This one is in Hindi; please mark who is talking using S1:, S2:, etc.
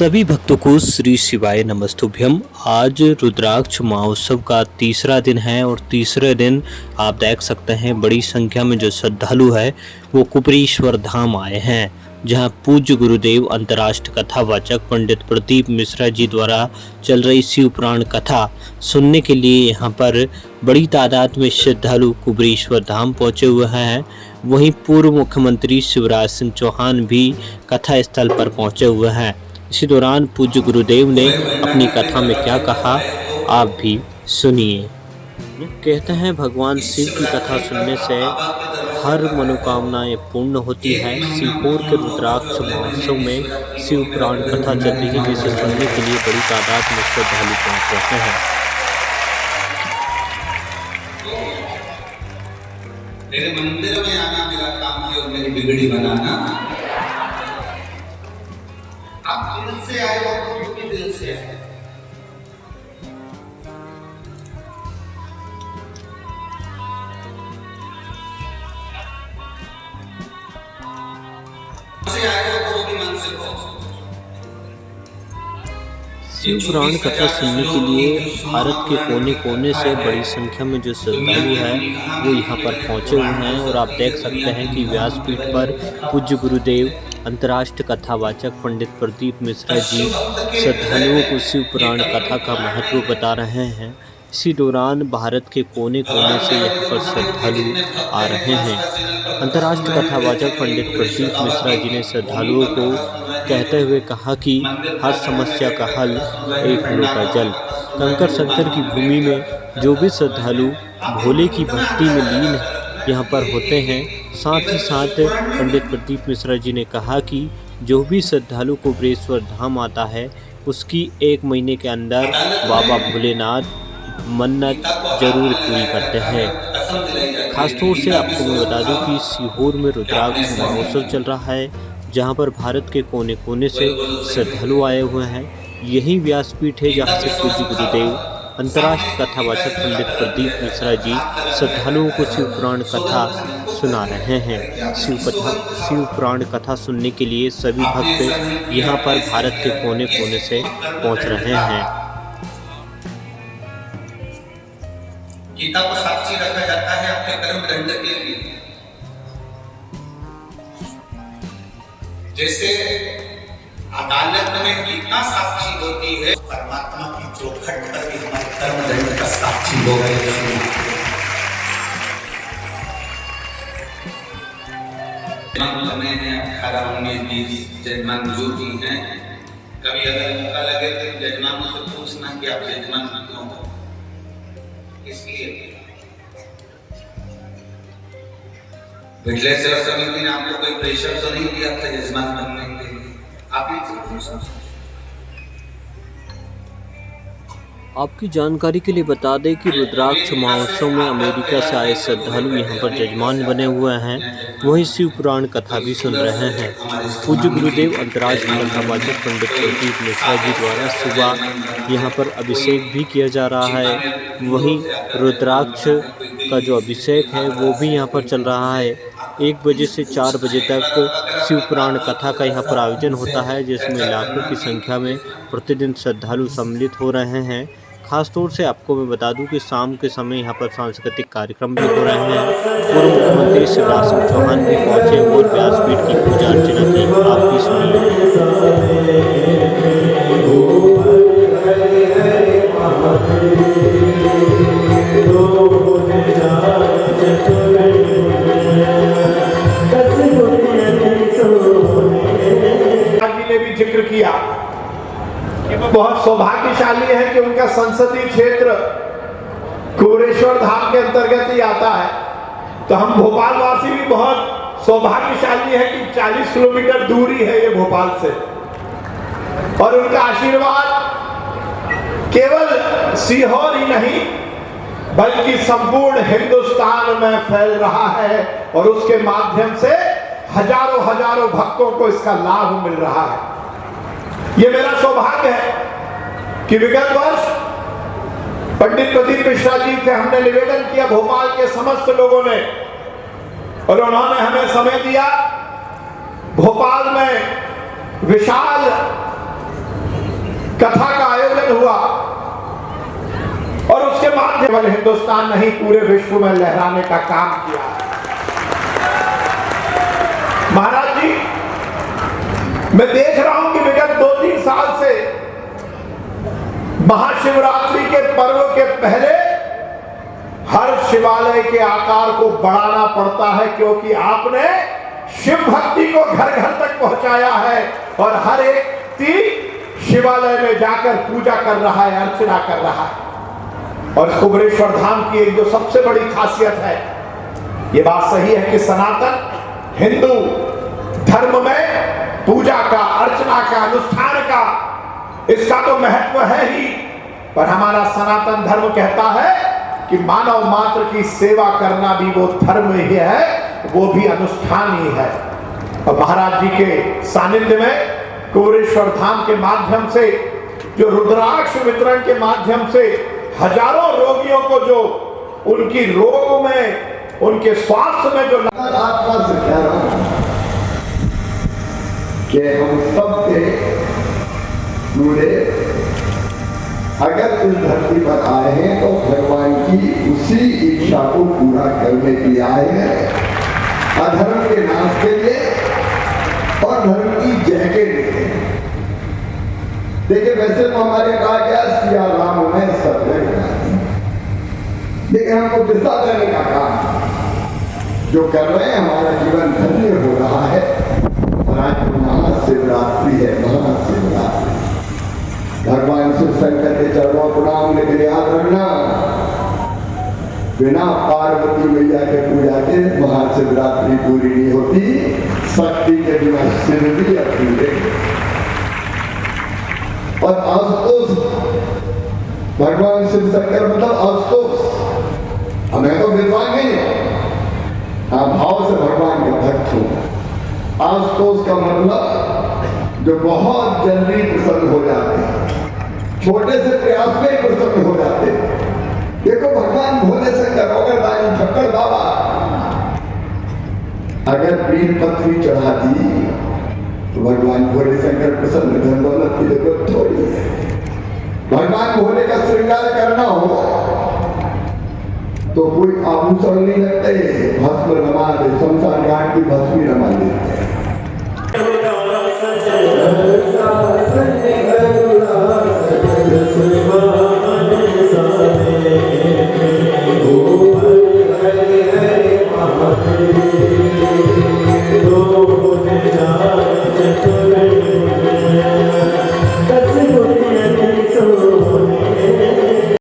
S1: सभी भक्तों को श्री शिवाय नमस्तुभ्यम। आज रुद्राक्ष महोत्सव का तीसरा दिन है और तीसरे दिन आप देख सकते हैं बड़ी संख्या में जो श्रद्धालु है वो कुबेरेश्वर धाम आए हैं, जहां पूज्य गुरुदेव अंतर्राष्ट्रीय कथावाचक पंडित प्रदीप मिश्रा जी द्वारा चल रही शिव पुराण कथा सुनने के लिए यहां पर बड़ी तादाद में श्रद्धालु कुबेरेश्वर धाम पहुंचे हुए हैं। वहीं पूर्व मुख्यमंत्री शिवराज सिंह चौहान भी कथा स्थल पर पहुंचे हुए हैं। इसी दौरान पूज्य गुरुदेव ने अपनी कथा में क्या कहा, आप भी सुनिए। कहते हैं भगवान शिव की कथा सुनने से हर मनोकामनाएं पूर्ण होती है। सीहोर के रुद्राक्ष महोत्सव में शिव पुराण कथा चल रही है, जिसे सुनने के लिए बड़ी तादाद में श्रद्धालु पहुंच रहे हैं।
S2: मेरे मंदिर में आना मेरा काम है और मेरी बिगड़ी बनाना। आप दिल से आए हो तो क्योंकि दिल से आए।
S1: शिव पुराण कथा सुनने के लिए भारत के कोने कोने से बड़ी संख्या में जो श्रद्धालु हैं वो यहाँ पर पहुँचे हुए हैं और आप देख सकते हैं कि व्यासपीठ पर पूज्य गुरुदेव अंतर्राष्ट्रीय कथावाचक पंडित प्रदीप मिश्रा जी श्रद्धालुओं को शिव पुराण कथा का महत्व बता रहे हैं। इसी दौरान भारत के कोने कोने से यहाँ पर श्रद्धालु आ रहे हैं। अंतर्राष्ट्रीय कथावाचक पंडित प्रदीप मिश्रा जी ने श्रद्धालुओं को कहते हुए कहा कि हर समस्या का हल एक लोटा जल। कंकर शंकर की भूमि में जो भी श्रद्धालु भोले की भक्ति में लीन यहाँ पर होते हैं, साथ ही साथ पंडित प्रदीप मिश्रा जी ने कहा कि जो भी श्रद्धालु कुबेरेश्वर धाम आता है उसकी 1 महीने के अंदर बाबा भोलेनाथ मन्नत जरूर पूरी करते हैं। खासतौर से आपको मैं बता दूं कि सीहोर में रुद्राक्ष महोत्सव चल रहा है, जहां पर भारत के कोने कोने से श्रद्धालु आए हुए हैं। यही व्यासपीठ है जहां से पूज्य गुरुदेव अंतर्राष्ट्रीय कथावाचक पंडित प्रदीप मिश्रा जी श्रद्धालुओं को शिव पुराण कथा सुना रहे हैं। शिव पुराण कथा सुनने के लिए सभी भक्त यहाँ पर भारत के कोने कोने से पहुँच रहे हैं।
S2: गीता को साक्षी रखा जाता है आपके कर्म दंड के लिए। जैसे अदालत में गीता साक्षी होती है, परमात्मा की चौखट पर भी हमारे कर्म दंड का साक्षी हो गए। समय है 18, 19, 20 जजमान जो भी हैं, कभी अगर मौका लगे तो जजमानों से पूछना कि आप जजमान क्यों हो, इसलिए विश्लेषण समिति ने आपको कोई प्रेशर तो नहीं दिया था जजमान बनने के लिए, आप ही पूछा।
S1: आपकी जानकारी के लिए बता दें कि रुद्राक्ष महोत्सव में अमेरिका से आए श्रद्धालु यहाँ पर जजमान बने हुए हैं, वहीं शिव पुराण कथा भी सुन रहे हैं। पूज्य गुरुदेव अंतर्राष्ट्रीय कथावाचक पंडित प्रदीप मिश्रा जी द्वारा सुबह यहाँ पर अभिषेक भी किया जा रहा है। वहीं रुद्राक्ष का जो अभिषेक है वो भी यहाँ पर चल रहा है। 1 बजे से 4 बजे तक शिव पुराण कथा का यहाँ पर आयोजन होता है, जिसमें लाखों की संख्या में प्रतिदिन श्रद्धालु सम्मिलित हो रहे हैं। खासतौर से आपको मैं बता दूं कि शाम के समय यहाँ पर सांस्कृतिक कार्यक्रम भी हो रहे हैं। पूर्व मुख्यमंत्री शिवराज सिंह चौहान भी पहुँचे और व्यासपीठ की पूजा अर्चना की। आप भी सुनिए।
S3: ने भी जिक्र किया कि वो बहुत सौभाग्यशाली है कि उनका संसदीय क्षेत्र कुबेरेश्वर धाम के अंतर्गत ही आता है। तो हम भोपाल वासी भी बहुत सौभाग्यशाली है कि 40 किलोमीटर दूरी है ये भोपाल से, और उनका आशीर्वाद केवल सीहोर ही नहीं बल्कि संपूर्ण हिंदुस्तान में फैल रहा है, और उसके माध्यम से हजारों हजारों भक्तों को इसका लाभ मिल रहा है। ये मेरा सौभाग्य है कि विगत वर्ष पंडित प्रदीप मिश्रा जी से हमने निवेदन किया भोपाल के समस्त लोगों ने, और उन्होंने हमें समय दिया। भोपाल में विशाल कथा का आयोजन हुआ और उसके बाद केवल हिंदुस्तान नहीं पूरे विश्व में लहराने का काम किया। महाराज जी, मैं देख रहा हूं कि विगत 2-3 साल से महाशिवरात्रि के पर्व के पहले हर शिवालय के आकार को बढ़ाना पड़ता है, क्योंकि आपने शिव भक्ति को घर घर तक पहुंचाया है और हर एक व्यक्ति शिवालय में जाकर पूजा कर रहा है, अर्चना कर रहा है। और कुबेरेश्वर धाम की एक जो सबसे बड़ी खासियत है, ये बात सही है कि सनातन हिंदू धर्म में पूजा का, अर्चना का, अनुष्ठान का इसका तो महत्व है ही, पर हमारा सनातन धर्म कहता है कि मानव मात्र की सेवा करना भी वो धर्म ही है, वो भी अनुष्ठान ही है। और महाराज जी के सानिध्य में कुबेरेश्वर धाम के माध्यम से, जो रुद्राक्ष वितरण के माध्यम से हजारों रोगियों को जो उनकी रोग में, उनके स्वास्थ्य में जो
S4: आत्मा से कह रहा हूं कि हम सब के पूरे अगर इस धरती पर आए हैं तो भगवान की उसी इच्छा को पूरा करने के लिए आए हैं, अधर्म के नाश के लिए और धर्म की जय के लिए। देखिए, वैसे तो हमारे कहा गया सिया राम में सत्य, लेकिन हमको दिशा देने का काम जो कर रहे हैं, हमारा जीवन धन्य हो रहा है। और आज महाशिवरात्रि है, महाशिवरात्रि। भगवान शिव शंकर के चरणों को नाम लेकर याद रखना, बिना पार्वती मैया के पूजा के महाशिवरात्रि पूरी नहीं होती। शक्ति के बिना शिव भी अधूरे। और आशुतोष, भगवान शिव शंकर मतलब आशुतोष, हमें तो विद्वान नहीं हो, हाँ भाव से भगवान के भक्त हो। आशुतोष का मतलब जो बहुत जल्दी प्रसन्न हो जाते हैं, छोटे से प्रयास में प्रसन्न हो जाते हैं। देखो भगवान भोले शंकर ओगरदानी ठक्कर बाबा अगर बीन पत्री चढ़ा दी तो भगवान भोले शंकर प्रसन्न, धन दौलत की जरूरत थोड़ी है। भगवान भोले का श्रृंगार करना हो तो कोई आभूषण नहीं लगते, भस्म रमा दे, शमशान घाट की भस्मी रमा देते हैं।